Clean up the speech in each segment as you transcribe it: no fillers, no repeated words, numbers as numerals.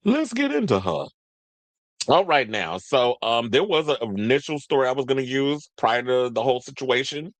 Let's get into her. All right now. So there was an initial story I was gonna use prior to the whole situation.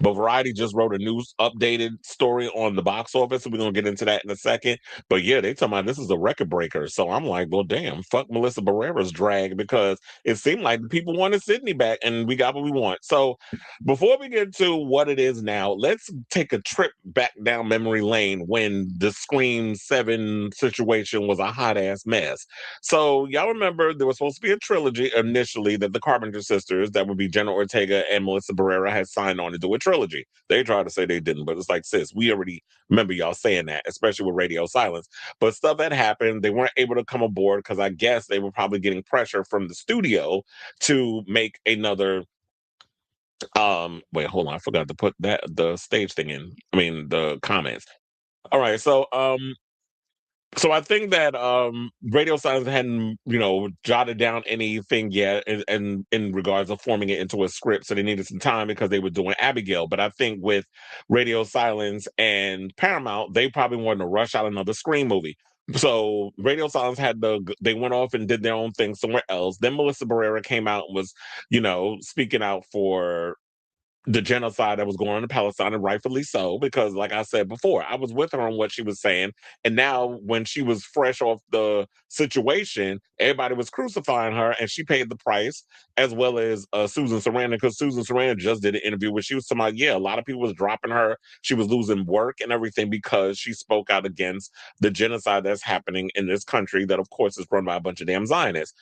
But Variety just wrote a new updated story on the box office, and we're gonna get into that in a second. But yeah, they talking about this is a record breaker. So I'm like, well, damn, fuck Melissa Barrera's drag because it seemed like the people wanted Sydney back, and we got what we want. So before we get to what it is now, let's take a trip back down memory lane when the Scream 7 situation was a hot ass mess. So y'all remember there was supposed to be a trilogy initially that the Carpenter sisters, that would be Jenna Ortega and Melissa Barrera, had signed on to do a trilogy. They tried to say they didn't, but it's like, sis, we already remember y'all saying that, especially with Radio Silence. But stuff had happened. They weren't able to come aboard because I guess they were probably getting pressure from the studio to make another wait, hold on. I forgot to put that the stage thing in. I mean the comments. All right, so I think that Radio Silence hadn't, jotted down anything yet in regards of forming it into a script. So they needed some time because they were doing Abigail. But I think with Radio Silence and Paramount, they probably wanted to rush out another Scream movie. So Radio Silence they went off and did their own thing somewhere else. Then Melissa Barrera came out and was, speaking out for the genocide that was going on in Palestine, and rightfully so, because like I said before, I was with her on what she was saying. And now when she was fresh off the situation, everybody was crucifying her, and she paid the price, as well as Susan Sarandon, because Susan Sarandon just did an interview where she was talking about, yeah, a lot of people was dropping her. She was losing work and everything because she spoke out against the genocide that's happening in this country that, of course, is run by a bunch of damn Zionists.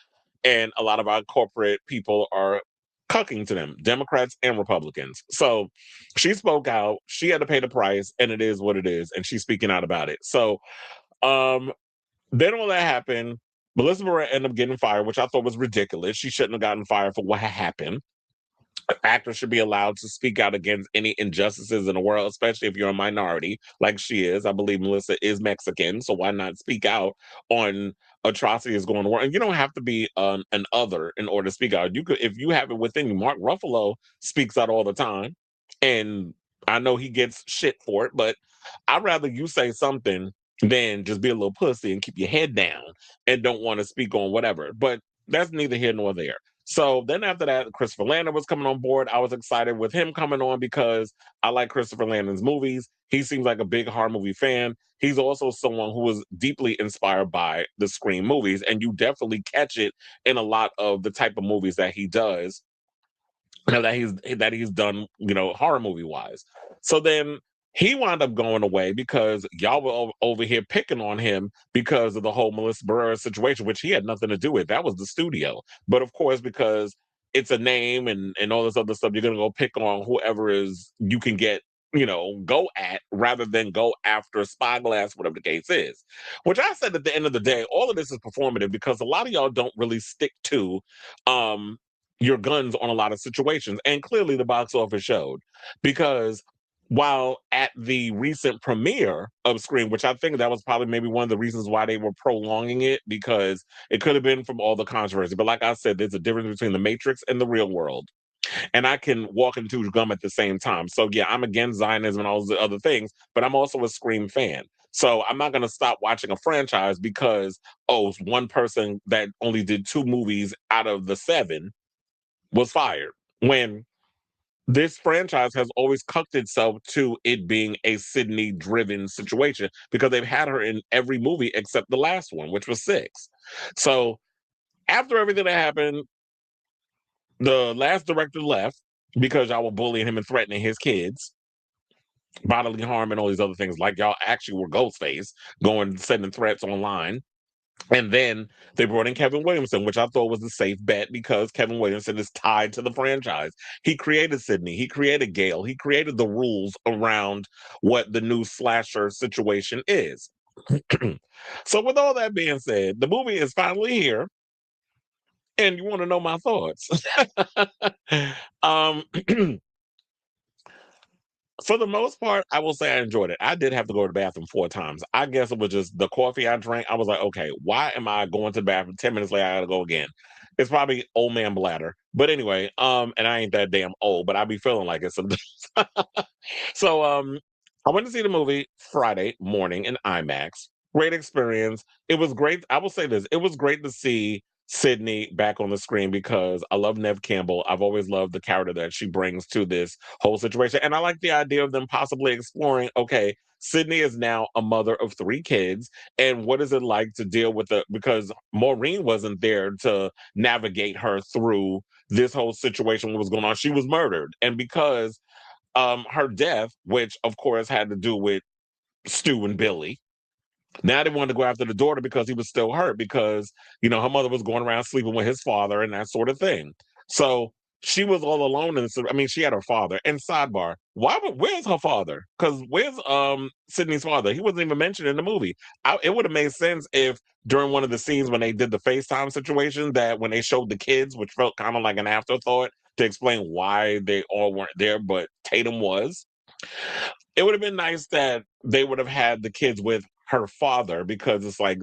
And a lot of our corporate people are cucking to them, Democrats and Republicans. So she spoke out. She had to pay the price, and it is what it is. And she's speaking out about it. So um, then all that happened. Melissa Barrera ended up getting fired, which I thought was ridiculous. She shouldn't have gotten fired for what had happened. Actors should be allowed to speak out against any injustices in the world, especially if you're a minority, like she is. I believe Melissa is Mexican, so why not speak out on atrocities going on the world? And you don't have to be an other in order to speak out. You could, if you have it within you. Mark Ruffalo speaks out all the time, and I know he gets shit for it, but I'd rather you say something than just be a little pussy and keep your head down and don't want to speak on whatever. But that's neither here nor there. So then after that, Christopher Landon was coming on board. I was excited with him coming on because I like Christopher Landon's movies. He seems like a big horror movie fan. He's also someone who was deeply inspired by the Scream movies, and you definitely catch it in a lot of the type of movies that he does, that he's done, horror movie wise. So then he wound up going away because y'all were over here picking on him because of the whole Melissa Barrera situation, which he had nothing to do with. That was the studio. But of course, because it's a name and all this other stuff, you're gonna go pick on whoever is you can get, go at rather than go after Spyglass, whatever the case is. Which I said at the end of the day, all of this is performative because a lot of y'all don't really stick to um your guns on a lot of situations. And clearly the box office showed because while at the recent premiere of Scream, which I think that was probably maybe one of the reasons why they were prolonging it, because it could have been from all the controversy. But like I said, there's a difference between the Matrix and the real world. And I can walk and chew gum at the same time. So yeah, I'm against Zionism and all the other things, but I'm also a Scream fan. So I'm not going to stop watching a franchise because, oh, one person that only did 2 movies out of the 7 was fired, when this franchise has always cucked itself to it being a Sydney driven situation because they've had her in every movie except the last one, which was 6. So after everything that happened, the last director left because y'all were bullying him and threatening his kids, bodily harm and all these other things, like y'all actually were Ghostface going sending threats online. And then they brought in Kevin Williamson, which I thought was a safe bet because Kevin Williamson is tied to the franchise. He created Sydney, he created Gale, he created the rules around what the new slasher situation is. So, with all that being said, the movie is finally here, and you want to know my thoughts. um, For the most part, I will say I enjoyed it. I did have to go to the bathroom 4 times. I guess it was just the coffee I drank. I was like, okay, why am I going to the bathroom 10 minutes later? I gotta go again. It's probably old man bladder. But anyway, and I ain't that damn old, but I be feeling like it sometimes. So I went to see the movie Friday morning in IMAX. Great experience. It was great. I will say this: it was great to see Sydney back on the screen because I love Nev Campbell. I've always loved the character that she brings to this whole situation, and I like the idea of them possibly exploring. Okay, Sydney is now a mother of three kids, and what is it like to deal with the because Maureen wasn't there to navigate her through this whole situation, what was going on. She was murdered, and because her death, which of course had to do with Stu and Billy. Now they wanted to go after the daughter because he was still hurt because, her mother was going around sleeping with his father and that sort of thing. So she was all alone. And I mean, she had her father. And sidebar, where's her father? Because where's Sydney's father? He wasn't even mentioned in the movie. It would have made sense if during one of the scenes when they did the FaceTime situation, that when they showed the kids, which felt kind of like an afterthought to explain why they all weren't there, but Tatum was. It would have been nice that they would have had the kids with her father because it's like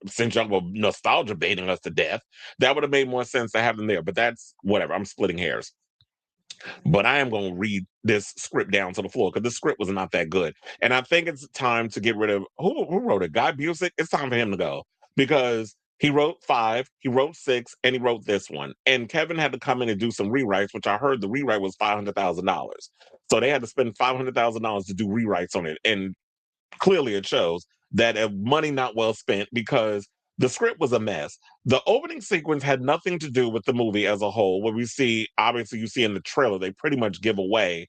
since y'all were nostalgia baiting us to death, that would have made more sense to have them there. But that's whatever. I'm splitting hairs. But I am going to read this script down to the floor because the script was not that good. And I think it's time to get rid of who wrote it? Guy Busick. It's time for him to go because he wrote 5, he wrote 6, and he wrote this one. And Kevin had to come in and do some rewrites, which I heard the rewrite was $500,000. So they had to spend $500,000 to do rewrites on it. And clearly it shows that money not well spent because the script was a mess. The opening sequence had nothing to do with the movie as a whole. What we see, obviously, you see in the trailer, they pretty much give away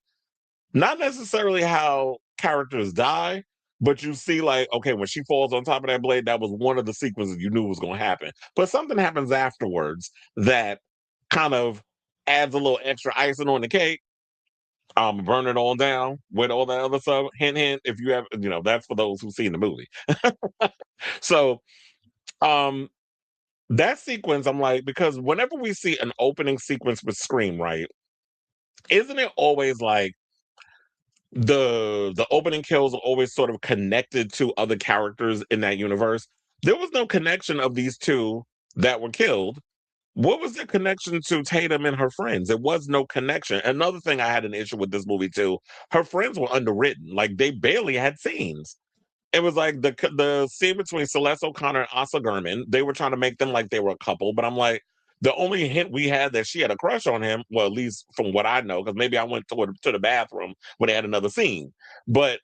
not necessarily how characters die, but you see, like, okay, when she falls on top of that blade, that was one of the sequences you knew was going to happen. But something happens afterwards that kind of adds a little extra icing on the cake. Burn it all down with all that other stuff. Hint, hint. If you have, that's for those who've seen the movie. So, um, that sequence, I'm like, because whenever we see an opening sequence with Scream, right? Isn't it always like the opening kills are always sort of connected to other characters in that universe? There was no connection of these two that were killed. What was the connection to Tatum and her friends? There was no connection. Another thing I had an issue with this movie too, her friends were underwritten. Like they barely had scenes. It was like the scene between Celeste O'Connor and Asa Gurman, they were trying to make them like they were a couple, but I'm like, the only hint we had that she had a crush on him, well, at least from what I know, because maybe I went to the bathroom when they had another scene. But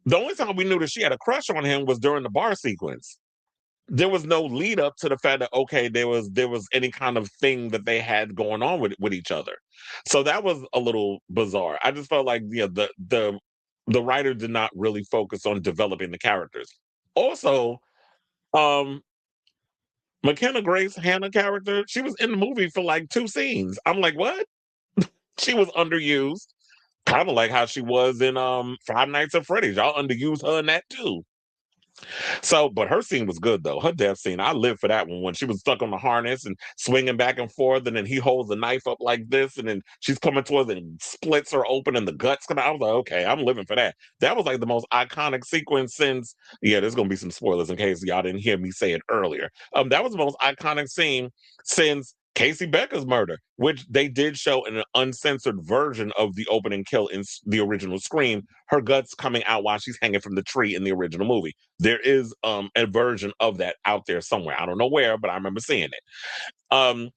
the only time we knew that she had a crush on him was during the bar sequence. There was no lead up to the fact that okay, there was any kind of thing that they had going on with each other. So that was a little bizarre. I just felt like the writer did not really focus on developing the characters. Also, um McKenna Grace Hannah character, she was in the movie for like 2 scenes. I'm like, what? She was underused. Kind of like how she was in Five Nights at Freddy's. Y'all underused her in that too. So, but her scene was good though. Her death scene, I lived for that one when she was stuck on the harness and swinging back and forth, and then he holds the knife up like this, and then she's coming towards it and splits her open, and the guts come out. I was like, okay, I'm living for that. That was like the most iconic sequence since. Yeah, there's gonna be some spoilers in case y'all didn't hear me say it earlier. That was the most iconic scene since Casey Becker's murder, which they did show in an uncensored version of the opening kill in the original Scream. Her guts coming out while she's hanging from the tree in the original movie. There is a version of that out there somewhere. I don't know where, but I remember seeing it. Um,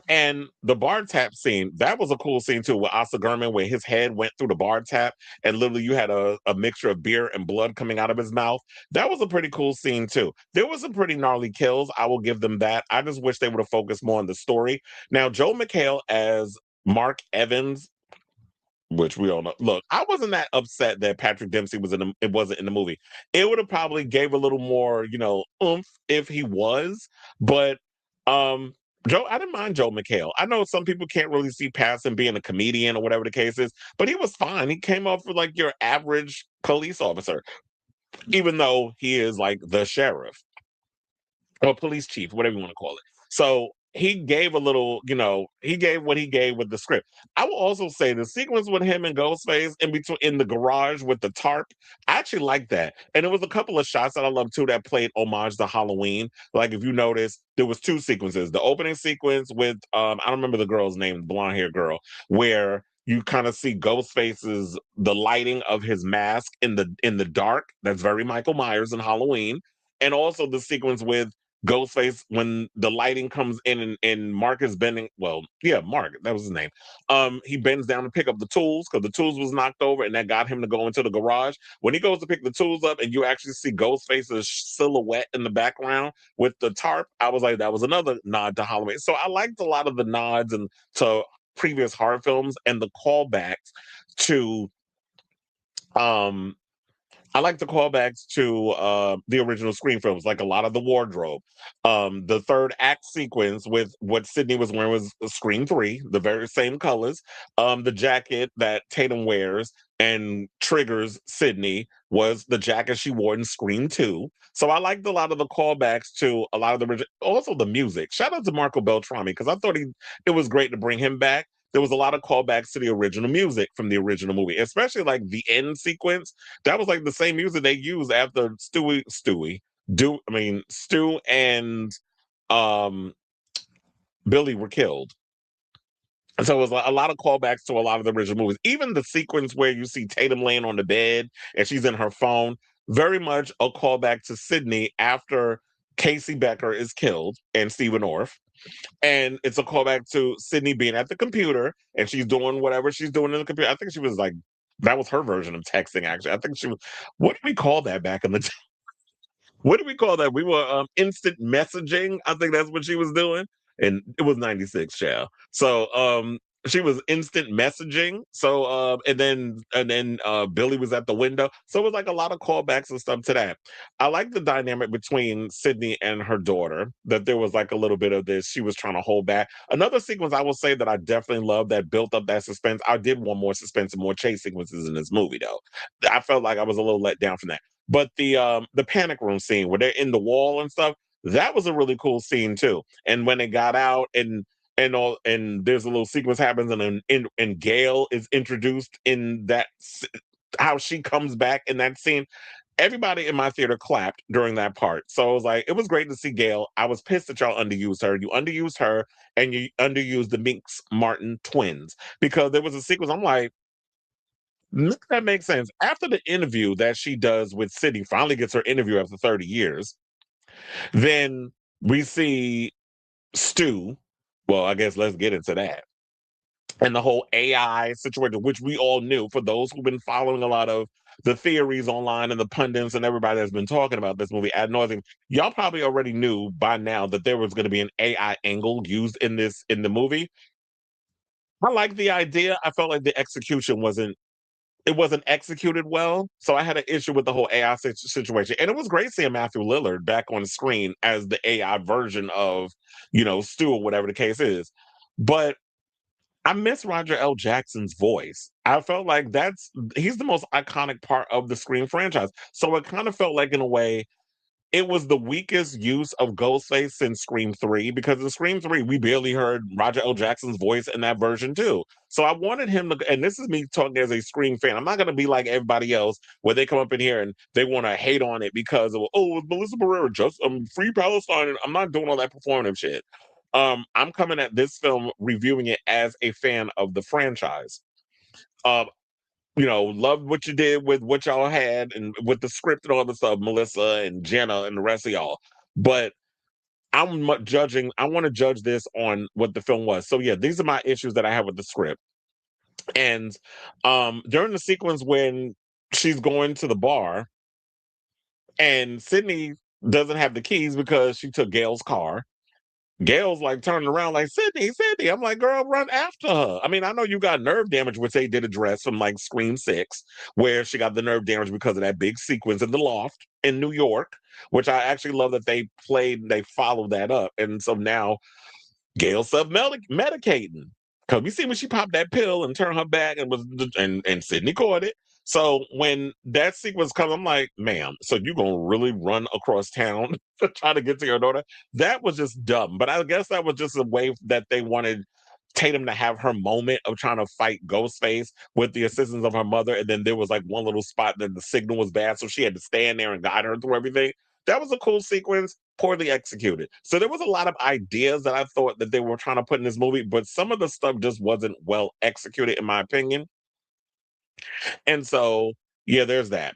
and the bar tap scene, that was a cool scene too, with Asa Gurman, where his head went through the bar tap and literally you had a mixture of beer and blood coming out of his mouth. That was a pretty cool scene too. There was some pretty gnarly kills. I will give them that. I just wish they would have focused more on the story. Now, Joe McHale as Mark Evans, which we all know. Look, I wasn't that upset that Patrick Dempsey it wasn't in the movie. It would have probably gave a little more, oomph if he was. But um I didn't mind Joe McHale. I know some people can't really see past him being a comedian or whatever the case is, but he was fine. He came off with like your average police officer, even though he is like the sheriff or police chief, whatever you want to call it. So he gave a little, he gave what he gave with the script. I will also say the sequence with him and Ghostface in the garage with the tarp, I actually like that. And there was a couple of shots that I love too that played homage to Halloween. Like if you notice, there was 2 sequences. The opening sequence with I don't remember the girl's name, the blonde hair girl, where you kind of see Ghostface's the lighting of his mask in the dark. That's very Michael Myers in Halloween, and also the sequence with Ghostface when the lighting comes in and Mark is bending. Well, yeah, Mark, that was his name. He bends down to pick up the tools because the tools was knocked over, and that got him to go into the garage. When he goes to pick the tools up, and you actually see Ghostface's silhouette in the background with the tarp, I was like, that was another nod to Halloween. So I liked a lot of the nods and to previous horror films and the callbacks to um I like the callbacks to the original Scream films, like a lot of the wardrobe. The third act sequence with what Sydney was wearing was Scream 3, the very same colors. The jacket that Tatum wears and triggers Sydney was the jacket she wore in Scream 2. So I liked a lot of the callbacks to a lot of the also the music. Shout out to Marco Beltrami because I thought it was great to bring him back. There was a lot of callbacks to the original music from the original movie, especially like the end sequence that was like the same music they used after Stu and um Billy were killed. So it was a lot of callbacks to a lot of the original movies. Even the sequence where you see Tatum laying on the bed and she's in her phone, very much a callback to Sydney after Casey Becker is killed and Stephen Orff. And it's a callback to Sydney being at the computer and she's doing whatever she's doing in the computer. I think she was like, that was her version of texting, actually. I think she was, what did we call that back in the what do we call that? We were instant messaging. I think that's what she was doing. And it was 96, child. So she was instant messaging. So and then Billy was at the window. So it was like a lot of callbacks and stuff to that. I like the dynamic between Sydney and her daughter, that there was like a little bit of this. She was trying to hold back. Another sequence I will say that I definitely love that built up that suspense. I did want more suspense and more chase sequences in this movie though. I felt like I was a little let down from that. But the panic room scene where they're in the wall and stuff, that was a really cool scene too. And when they got out and there's a little sequence happens and Gail is introduced in how she comes back in that scene. Everybody in my theater clapped during that part. So it was great to see Gail. I was pissed that y'all underused her. You underused her and you underused the Minx Martin twins because there was a sequence. I'm like, that makes sense. After the interview that she does with Sydney, finally gets her interview after 30 years, then we see Stu. Well, I guess let's get into that. And the whole AI situation, which we all knew for those who've been following a lot of the theories online and the pundits and everybody that's been talking about this movie ad nauseum, y'all probably already knew by now that there was going to be an AI angle used in the movie. I like the idea. I felt like the execution wasn't executed well. So I had an issue with the whole AI situation. And it was great seeing Matthew Lillard back on the screen as the AI version of, Stu or whatever the case is. But I miss Roger L. Jackson's voice. I felt like he's the most iconic part of the Scream franchise. So it kind of felt like, in a way, it was the weakest use of Ghostface since Scream 3 because in Scream 3, we barely heard Roger L. Jackson's voice in that version too. So I wanted him to, and this is me talking as a Scream fan. I'm not going to be like everybody else where they come up in here and they want to hate on it because of, oh, it's Melissa Barrera, just free Palestine. I'm not doing all that performative shit. I'm coming at this film reviewing it as a fan of the franchise. Um, loved what you did with what y'all had and with the script and all the stuff, Melissa and Jenna and the rest of y'all. But judging. I want to judge this on what the film was. So yeah, these are my issues that I have with the script. And during the sequence when she's going to the bar and Sydney doesn't have the keys because she took Gail's car. Gail's like turning around like, Sydney, Sydney. I'm like, girl, run after her. I mean, I know you got nerve damage, which they did address from like Scream 6, where she got the nerve damage because of that big sequence in the loft in New York, which I actually love that they followed that up. And so now Gail's self-medicating. Because we see when she popped that pill and turned her back and Sydney caught it. So when that sequence comes, I'm like, ma'am, so you gonna really run across town to try to get to your daughter? That was just dumb. But I guess that was just a way that they wanted Tatum to have her moment of trying to fight Ghostface with the assistance of her mother. And then there was like one little spot that the signal was bad, so she had to stand there and guide her through everything. That was a cool sequence. poorly executed. So there was a lot of ideas that I thought that they were trying to put in this movie, but some of the stuff just wasn't well executed, in my opinion. And so, yeah, there's that.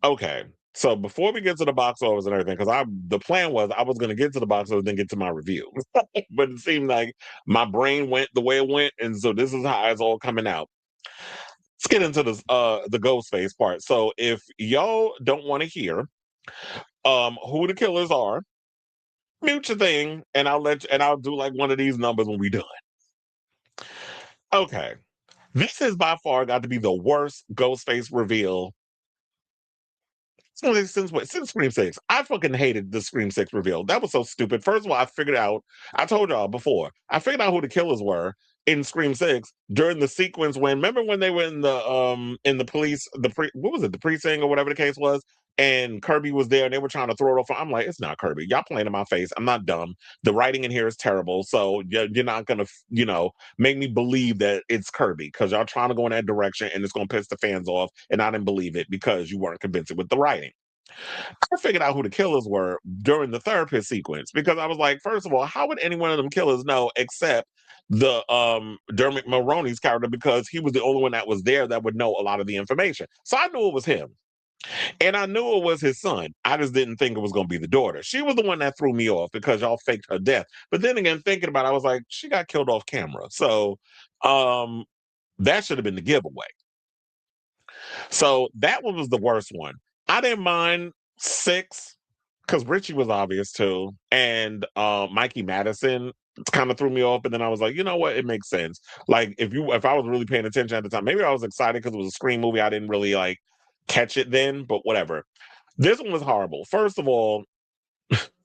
Okay. So before we get to the box office and everything, because I the plan was I was going to get to the box office, then get to my review, but it seemed like my brain went the way it went, and so this is how it's all coming out. Let's get into this the Ghostface part. So if y'all don't want to hear who the killers are, mute your thing, and I'll do like one of these numbers when we done. Okay. This has by far got to be the worst Ghostface reveal since Scream 6. I fucking hated the Scream 6 reveal. That was so stupid. First of all, I told y'all before, I figured out who the killers were in Scream 6 during the sequence when, remember when they were in the police, what was it, the precinct or whatever the case was, and Kirby was there and they were trying to throw it off. I'm like, it's not Kirby. Y'all playing in my face. I'm not dumb. The writing in here is terrible. So you're not gonna, make me believe that it's Kirby because y'all trying to go in that direction and it's gonna piss the fans off. And I didn't believe it because you weren't convincing with the writing. I figured out who the killers were during the therapist sequence because I was like, first of all, how would any one of them killers know except the Dermot Mulroney's character because he was the only one that was there that would know a lot of the information. So I knew it was him. And I knew it was his son. I just didn't think it was going to be the daughter. She was the one that threw me off because y'all faked her death. But then again, thinking about it, I was like, she got killed off camera. So um that should have been the giveaway. So that one was the worst one. I didn't mind 6 because Richie was obvious too, and Mikey Madison kind of threw me off. But then I was like, you know what? It makes sense. Like if I was really paying attention at the time, maybe I was excited because it was a Scream movie. I didn't really like catch it then, but whatever. This one was horrible. First of all,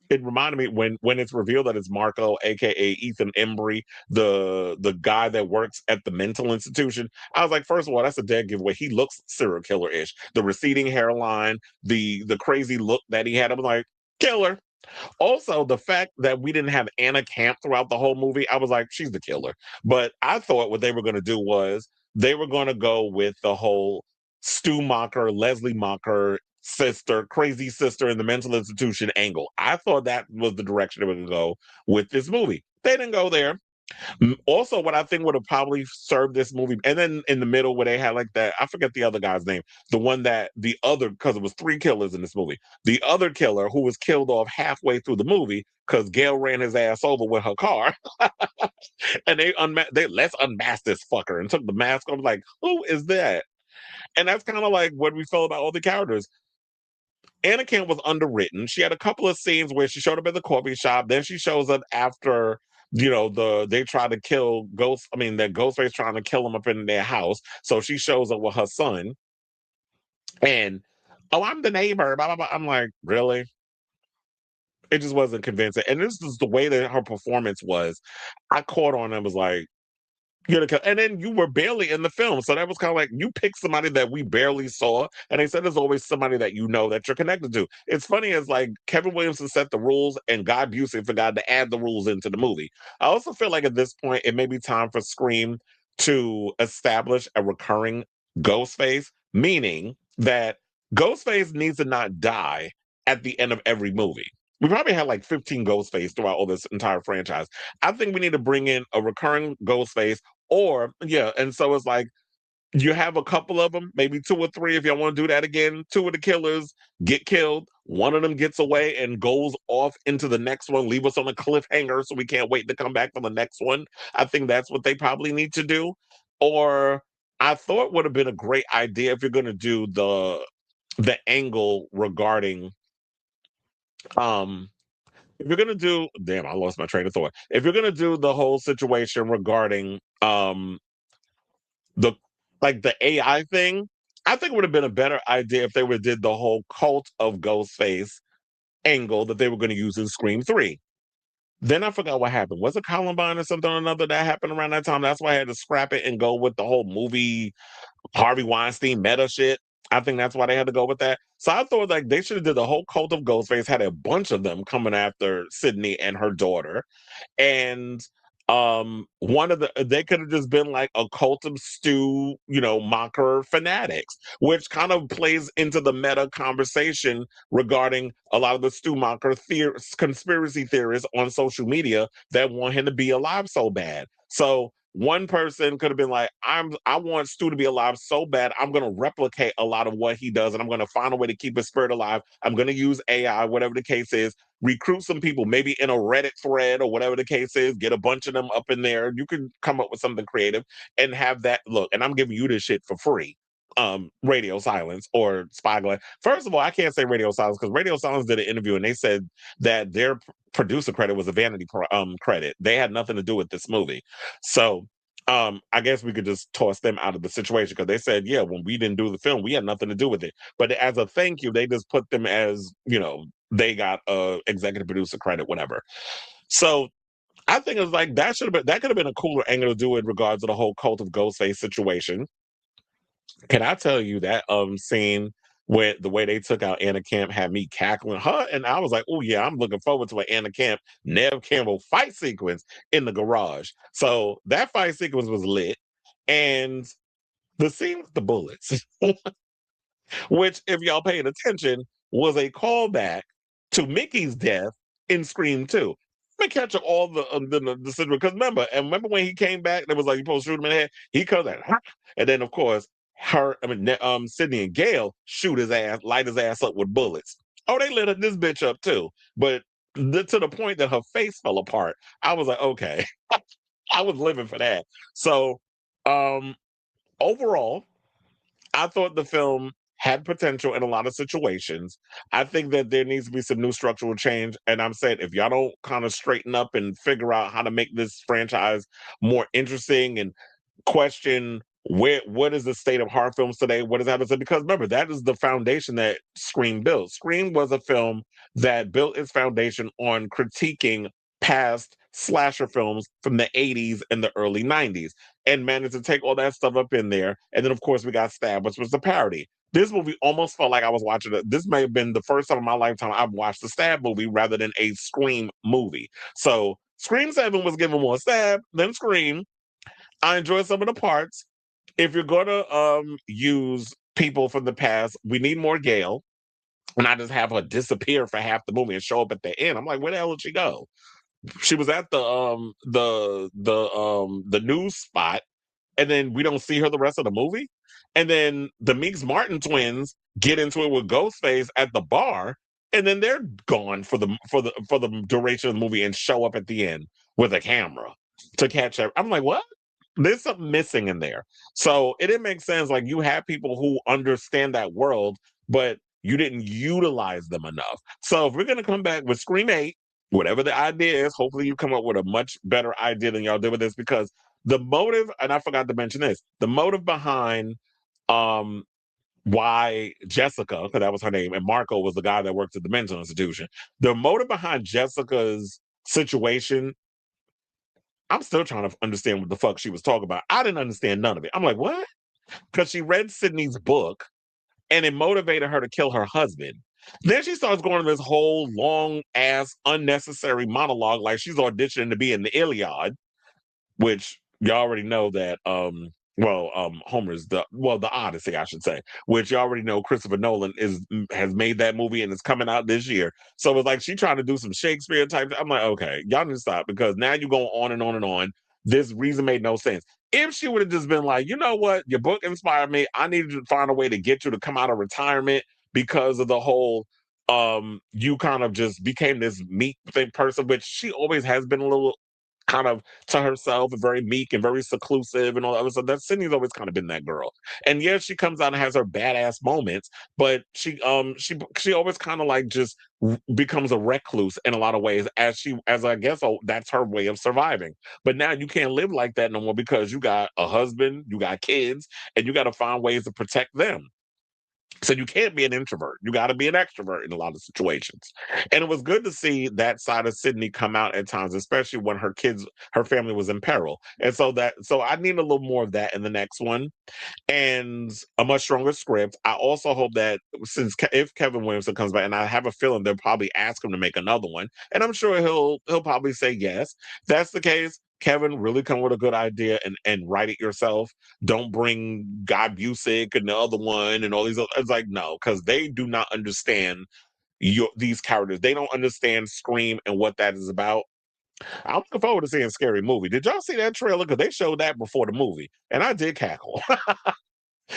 it reminded me when it's revealed that it's Marco, aka Ethan Embry, the guy that works at the mental institution. I was like, first of all, that's a dead giveaway. He looks serial killer ish. The receding hairline, the crazy look that he had. I was like, killer. Also, the fact that we didn't have Anna Camp throughout the whole movie, I was like, she's the killer. But I thought what they were going to do was they were going to go with the whole Stu Mocker, Leslie Mocker sister, crazy sister in the mental institution angle. I thought that was the direction they were going to go with this movie. They didn't go there. Also, what I think would have probably served this movie, and then in the middle where they had like that, I forget the other guy's name, the one that the other, because it was 3 killers in this movie. The other killer who was killed off halfway through the movie because Gail ran his ass over with her car, and they let's unmask this fucker and took the mask off. Like, who is that? And that's kind of like what we felt about all the characters. Anakin was underwritten. She had a couple of scenes where she showed up at the coffee shop. Then she shows up after, they try to kill Ghost. I mean, that Ghostface trying to kill him up in their house. So she shows up with her son, and oh, I'm the neighbor. Blah blah blah. I'm like, really? It just wasn't convincing. And this is the way that her performance was. I caught on and was like, and then you were barely in the film. So that was kind of like you picked somebody that we barely saw. And they said there's always somebody that you know that you're connected to. It's funny as like Kevin Williamson set the rules and God Busey forgot to add the rules into the movie. I also feel like at this point it may be time for Scream to establish a recurring Ghostface, meaning that Ghostface needs to not die at the end of every movie. We probably had like 15 Ghostface throughout all this entire franchise. I think we need to bring in a recurring Ghostface or yeah, and so it's like you have a couple of them, maybe 2 or 3 if y'all want to do that again. 2 of the killers get killed, one of them gets away and goes off into the next one, leave us on a cliffhanger so we can't wait to come back for the next one. I think that's what they probably need to do. Or I thought would have been a great idea if you're going to do the angle regarding um if you're gonna do damn, I lost my train of thought. If you're gonna do the whole situation regarding the like the AI thing, I think it would have been a better idea if they would have did the whole cult of Ghostface angle that they were gonna use in Scream 3. Then I forgot what happened. Was it Columbine or something or another that happened around that time? That's why I had to scrap it and go with the whole movie Harvey Weinstein meta shit. I think that's why they had to go with that. So I thought like they should have did the whole cult of Ghostface, had a bunch of them coming after Sydney and her daughter. And One of the they could have just been like a cult of stew, mocker fanatics, which kind of plays into the meta conversation regarding a lot of the stew mocker conspiracy theorists on social media that want him to be alive so bad. So one person could have been like, I want Stu to be alive so bad, I'm gonna replicate a lot of what he does, and I'm gonna find a way to keep his spirit alive. I'm gonna use AI, whatever the case is, recruit some people, maybe in a Reddit thread or whatever the case is, get a bunch of them up in there. You can come up with something creative and have that look. And I'm giving you this shit for free. Radio Silence or Spyglass. First of all, I can't say Radio Silence because Radio Silence did an interview and they said that their producer credit was a vanity credit. They had nothing to do with this movie. So I guess we could just toss them out of the situation because they said, yeah, when we didn't do the film, we had nothing to do with it. But as a thank you, they just put them as, they got a executive producer credit, whatever. So I think it was like that could have been a cooler angle to do in regards to the whole cult of Ghostface situation. Can I tell you that scene with the way they took out Anna Camp had me cackling her, and I was like, oh yeah, I'm looking forward to an Anna Camp Nev Campbell fight sequence in the garage. So that fight sequence was lit, and the scene with the bullets, which, if y'all paid attention, was a callback to Mickey's death in Scream 2. Let me catch up all the situation because remember when he came back, there was like you supposed to shoot him in the head. He comes like, "Ha!" And then of course Sydney and Gail shoot his ass, light his ass up with bullets. Oh, they lit this bitch up too, but to the point that her face fell apart. I was like, okay, I was living for that. So, um, overall, I thought the film had potential in a lot of situations. I think that there needs to be some new structural change. And I'm saying if y'all don't kind of straighten up and figure out how to make this franchise more interesting and question what is the state of horror films today? What is happening? Because remember, that is the foundation that Scream built. Scream was a film that built its foundation on critiquing past slasher films from the 80s and the early 90s and managed to take all that stuff up in there. And then, of course, we got Stab, which was the parody. This movie almost felt like I was watching it. This may have been the first time in my lifetime I've watched a Stab movie rather than a Scream movie. So Scream 7 was given more Stab than Scream. I enjoyed some of the parts. If you're gonna use people from the past, we need more Gail. And I just have her disappear for half the movie and show up at the end. I'm like, where the hell did she go? She was at the news spot, and then we don't see her the rest of the movie. And then the Meeks Martin twins get into it with Ghostface at the bar, and then they're gone for the duration of the movie and show up at the end with a camera to catch her. I'm like, what? There's something missing in there. So it didn't make sense. Like you have people who understand that world, but you didn't utilize them enough. So if we're gonna come back with Scream 8, whatever the idea is, hopefully you come up with a much better idea than y'all did with this because the motive, and I forgot to mention this, the motive behind um why Jessica, because that was her name, and Marco was the guy that worked at the mental institution. The motive behind Jessica's situation, I'm still trying to understand what the fuck she was talking about. I didn't understand none of it. I'm like, what? Because she read Sydney's book and it motivated her to kill her husband. Then she starts going to this whole long ass unnecessary monologue like she's auditioning to be in the Iliad, which you already know that Homer's the Odyssey, I should say, which you already know Christopher Nolan has made that movie and it's coming out this year. So it's like she trying to do some Shakespeare type. I'm like, okay, y'all need to stop because now you're going on and on and on. This reason made no sense. If she would have just been like, you know what, your book inspired me. I needed to find a way to get you to come out of retirement because of the whole you kind of just became this meek thing person, which she always has been a little kind of to herself and very meek and very seclusive and all that other stuff. That Sydney's always kind of been that girl. And yes, she comes out and has her badass moments, but she always kind of like just becomes a recluse in a lot of ways as I guess that's her way of surviving. But now you can't live like that no more because you got a husband, you got kids, and you got to find ways to protect them. So you can't be an introvert. You got to be an extrovert in a lot of situations. And it was good to see that side of Sydney come out at times, especially when her family was in peril. And so I need a little more of that in the next one and a much stronger script. I also hope that if Kevin Williamson comes back, and I have a feeling they'll probably ask him to make another one, and I'm sure he'll probably say yes. If that's the case. Kevin, really come with a good idea and write it yourself. Don't bring Guy Busick and the other one and all these other. It's like no, because they do not understand these characters. They don't understand Scream and what that is about. I'm looking forward to seeing Scary Movie. Did y'all see that trailer? Because they showed that before the movie, and I did cackle.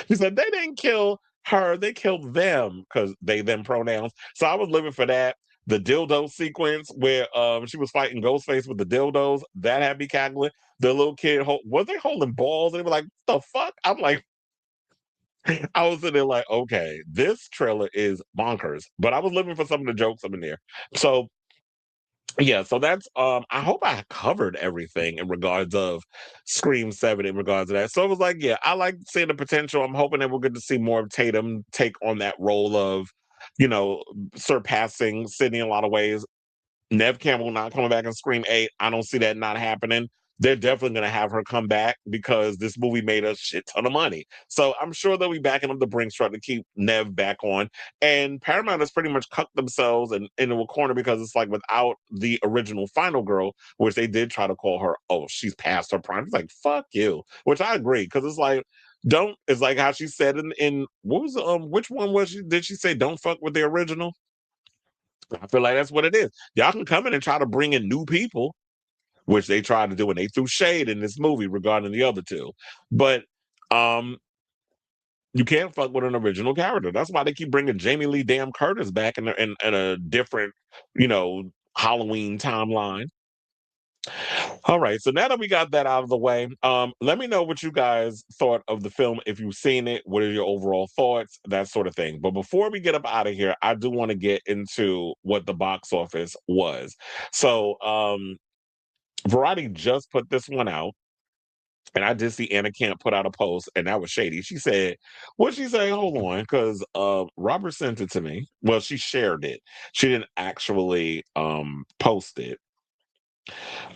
He said they didn't kill her, they killed them because they them pronouns. So I was living for that. The dildo sequence where she was fighting Ghostface with the dildos, that had me cackling. The little kid was they holding balls and they were like, the fuck? I'm like, I was sitting there like, okay, this trailer is bonkers. But I was living for some of the jokes up in there. So yeah, so that's I hope I covered everything in regards of Scream 7 in regards to that. So it was like, yeah, I like seeing the potential. I'm hoping that we're going to see more of Tatum take on that role of, you know, surpassing Sydney in a lot of ways. Nev Campbell not coming back in Scream 8. I don't see that not happening. They're definitely going to have her come back because this movie made a shit ton of money. So I'm sure they'll be backing up the Brinks truck to keep Nev back on. And Paramount has pretty much cut themselves into a corner because it's like without the original Final Girl, which they did try to call her, oh, she's past her prime. It's like, fuck you. Which I agree because it's like, don't, it's like how she said in what was which one was she, did she say don't fuck with the original? I feel like that's what it is. Y'all can come in and try to bring in new people, which they tried to do, and they threw shade in this movie regarding the other two. But um, you can't fuck with an original character. That's why they keep bringing Jamie Lee Damn Curtis back in a different, you know, Halloween timeline. All right, so now that we got that out of the way, let me know what you guys thought of the film. If you've seen it, what are your overall thoughts, that sort of thing. But before we get up out of here, I do want to get into what the box office was. So, Variety just put this one out, and I did see Anna Camp put out a post, and that was shady. She said, "What she say? Hold on, because Robert sent it to me. Well, she shared it. She didn't actually post it.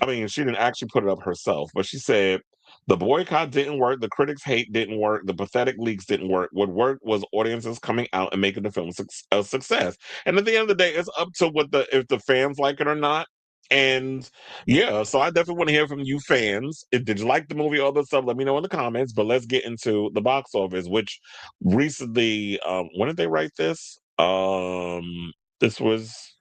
I mean, she didn't actually put it up herself, but she said the boycott didn't work, the critics' hate didn't work, the pathetic leaks didn't work. What worked was audiences coming out and making the film a success. And at the end of the day, it's up to what the if the fans like it or not. And yeah, so I definitely want to hear from you fans. Did you like the movie, all this stuff? Let me know in the comments. But let's get into the box office, which recently, when did they write this? This was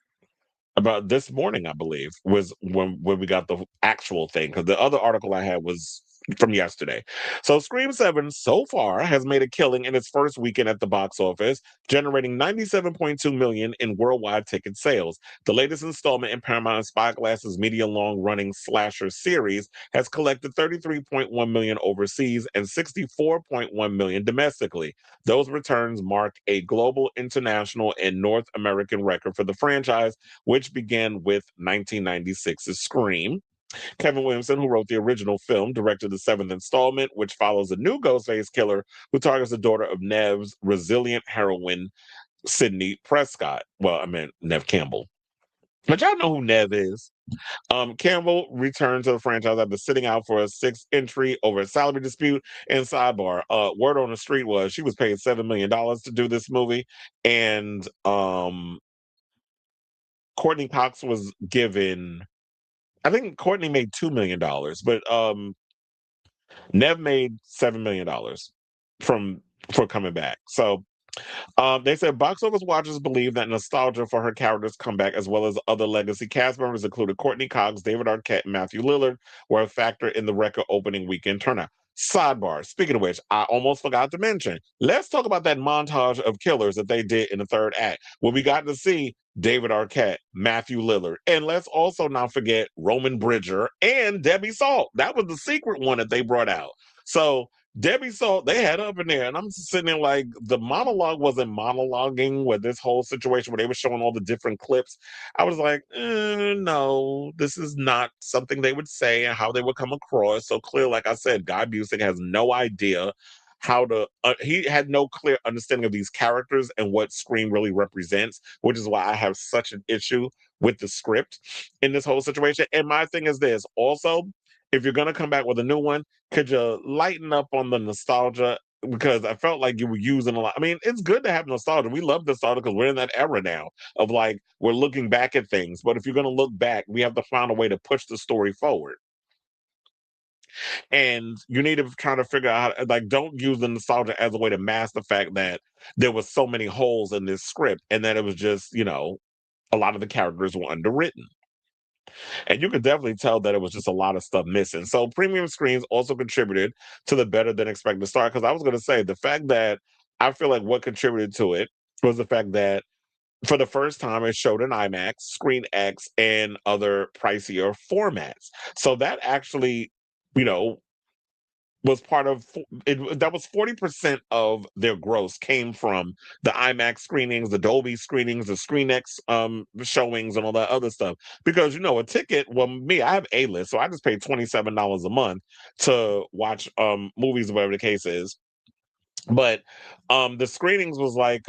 about this morning, I believe, was when we got the actual thing. Because the other article I had was from yesterday. So Scream 7 so far has made a killing in its first weekend at the box office, generating 97.2 million in worldwide ticket sales. The latest installment in Paramount Spyglass's media long-running slasher series has collected 33.1 million overseas and 64.1 million domestically. Those returns mark a global, international, and North American record for the franchise, which began with 1996's Scream. Kevin Williamson, who wrote the original film, directed the seventh installment, which follows a new Ghostface killer who targets the daughter of Nev's resilient heroine, Sydney Prescott. Well, I meant Nev Campbell. But y'all know who Nev is. Campbell returned to the franchise after sitting out for a sixth entry over a salary dispute. And sidebar, word on the street was she was paid $7 million to do this movie, and Courtney Cox was given. I think Courtney made $2 million, but Nev made $7 million from for coming back. So they said box office watchers believe that nostalgia for her character's comeback, as well as other legacy cast members, including Courtney Cox, David Arquette, and Matthew Lillard, were a factor in the record opening weekend turnout. Sidebar. Speaking of which, I almost forgot to mention. Let's talk about that montage of killers that they did in the third act, where we got to see David Arquette, Matthew Lillard, and let's also not forget Roman Bridger and Debbie Salt. That was the secret one that they brought out. So Debbie Salt, they had up in there, and I'm just sitting there like the monologue wasn't monologuing with this whole situation where they were showing all the different clips. I was like, no, this is not something they would say and how they would come across. So clear, like I said, Guy Busick has no idea how to. He had no clear understanding of these characters and what Scream really represents, which is why I have such an issue with the script in this whole situation. And my thing is this also, if you're gonna come back with a new one, could you lighten up on the nostalgia? Because I felt like you were using a lot. I mean, it's good to have nostalgia. We love nostalgia because we're in that era now of like we're looking back at things. But if you're gonna look back, we have to find a way to push the story forward. And you need to kind of figure out like don't use the nostalgia as a way to mask the fact that there was so many holes in this script and that it was just, a lot of the characters were underwritten. And you could definitely tell that it was just a lot of stuff missing. So premium screens also contributed to the better than expected start. Because I was going to say the fact that I feel like what contributed to it was the fact that for the first time it showed an IMAX, Screen X, and other pricier formats. So that actually, you know, was part of it. That was 40% of their gross came from the IMAX screenings, the Dolby screenings, the ScreenX showings, and all that other stuff. Because a ticket. Well, me, I have A list, so I just pay $27 a month to watch movies, whatever the case is. But the screenings was like,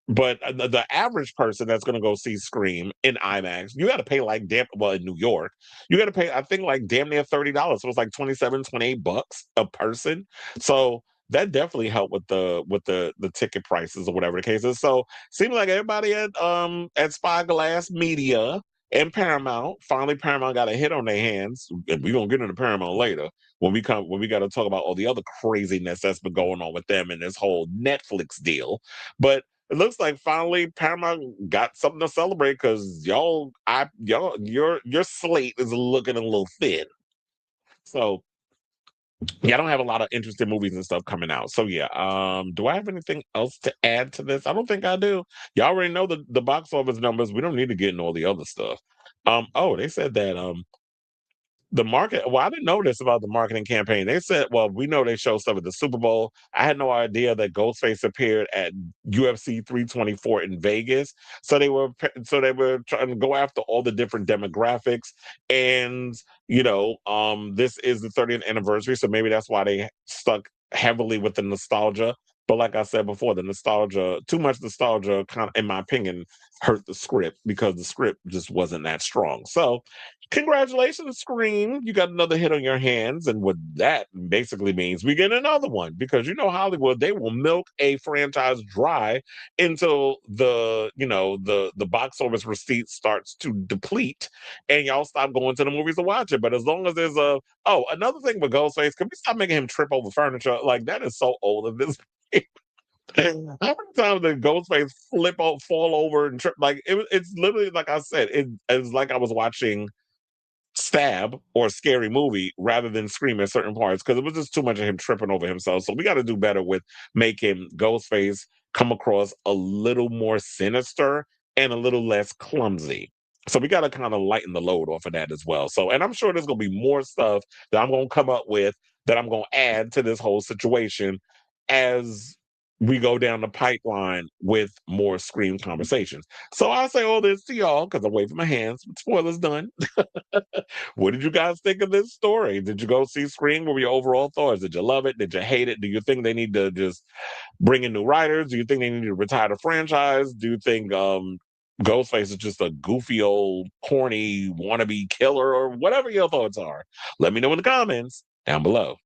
the average person that's going to go see Scream in IMAX, you got to pay like damn. Well, in New York, you got to pay, I think, like damn near $30. So it's like 27, $28 a person. So that definitely helped with the ticket prices or whatever the case is. So seems like everybody at Spyglass Media and Paramount, finally Paramount got a hit on their hands, and we're gonna get into Paramount later when we got to talk about all the other craziness that's been going on with them and this whole Netflix deal. But it looks like finally Paramount got something to celebrate because your slate is looking a little thin. So yeah, I don't have a lot of interesting movies and stuff coming out. So yeah, do I have anything else to add to this? I don't think I do. Y'all already know the box office numbers. We don't need to get into all the other stuff. Oh, they said that the market, well, I didn't know this about the marketing campaign. They said, well, we know they show stuff at the Super Bowl. I had no idea that Ghostface appeared at UFC 324 in Vegas. So they were trying to go after all the different demographics. And, this is the 30th anniversary, so maybe that's why they stuck heavily with the nostalgia. But like I said before, the nostalgia, too much nostalgia, kind of, in my opinion, hurt the script because the script just wasn't that strong. So congratulations, Scream. You got another hit on your hands. And what that basically means, we get another one because Hollywood, they will milk a franchise dry until the box office receipt starts to deplete and y'all stop going to the movies to watch it. But as long as there's another thing with Ghostface, can we stop making him trip over furniture? Like that is so old at this how many times did Ghostface fall over and trip? Like it's literally like I said, it's like I was watching Stab or a scary movie rather than Scream at certain parts because it was just too much of him tripping over himself. So we got to do better with making Ghostface come across a little more sinister and a little less clumsy. So we got to kind of lighten the load off of that as well. So, and I'm sure there's going to be more stuff that I'm going to come up with that I'm going to add to this whole situation as we go down the pipeline with more Scream conversations. So I'll say all this to y'all because I'm waving my hands. Spoilers done. What did you guys think of this story? Did you go see Scream? What were your overall thoughts? Did you love it? Did you hate it? Do you think they need to just bring in new writers? Do you think they need to retire the franchise? Do you think Ghostface is just a goofy old corny wannabe killer or whatever your thoughts are? Let me know in the comments down below.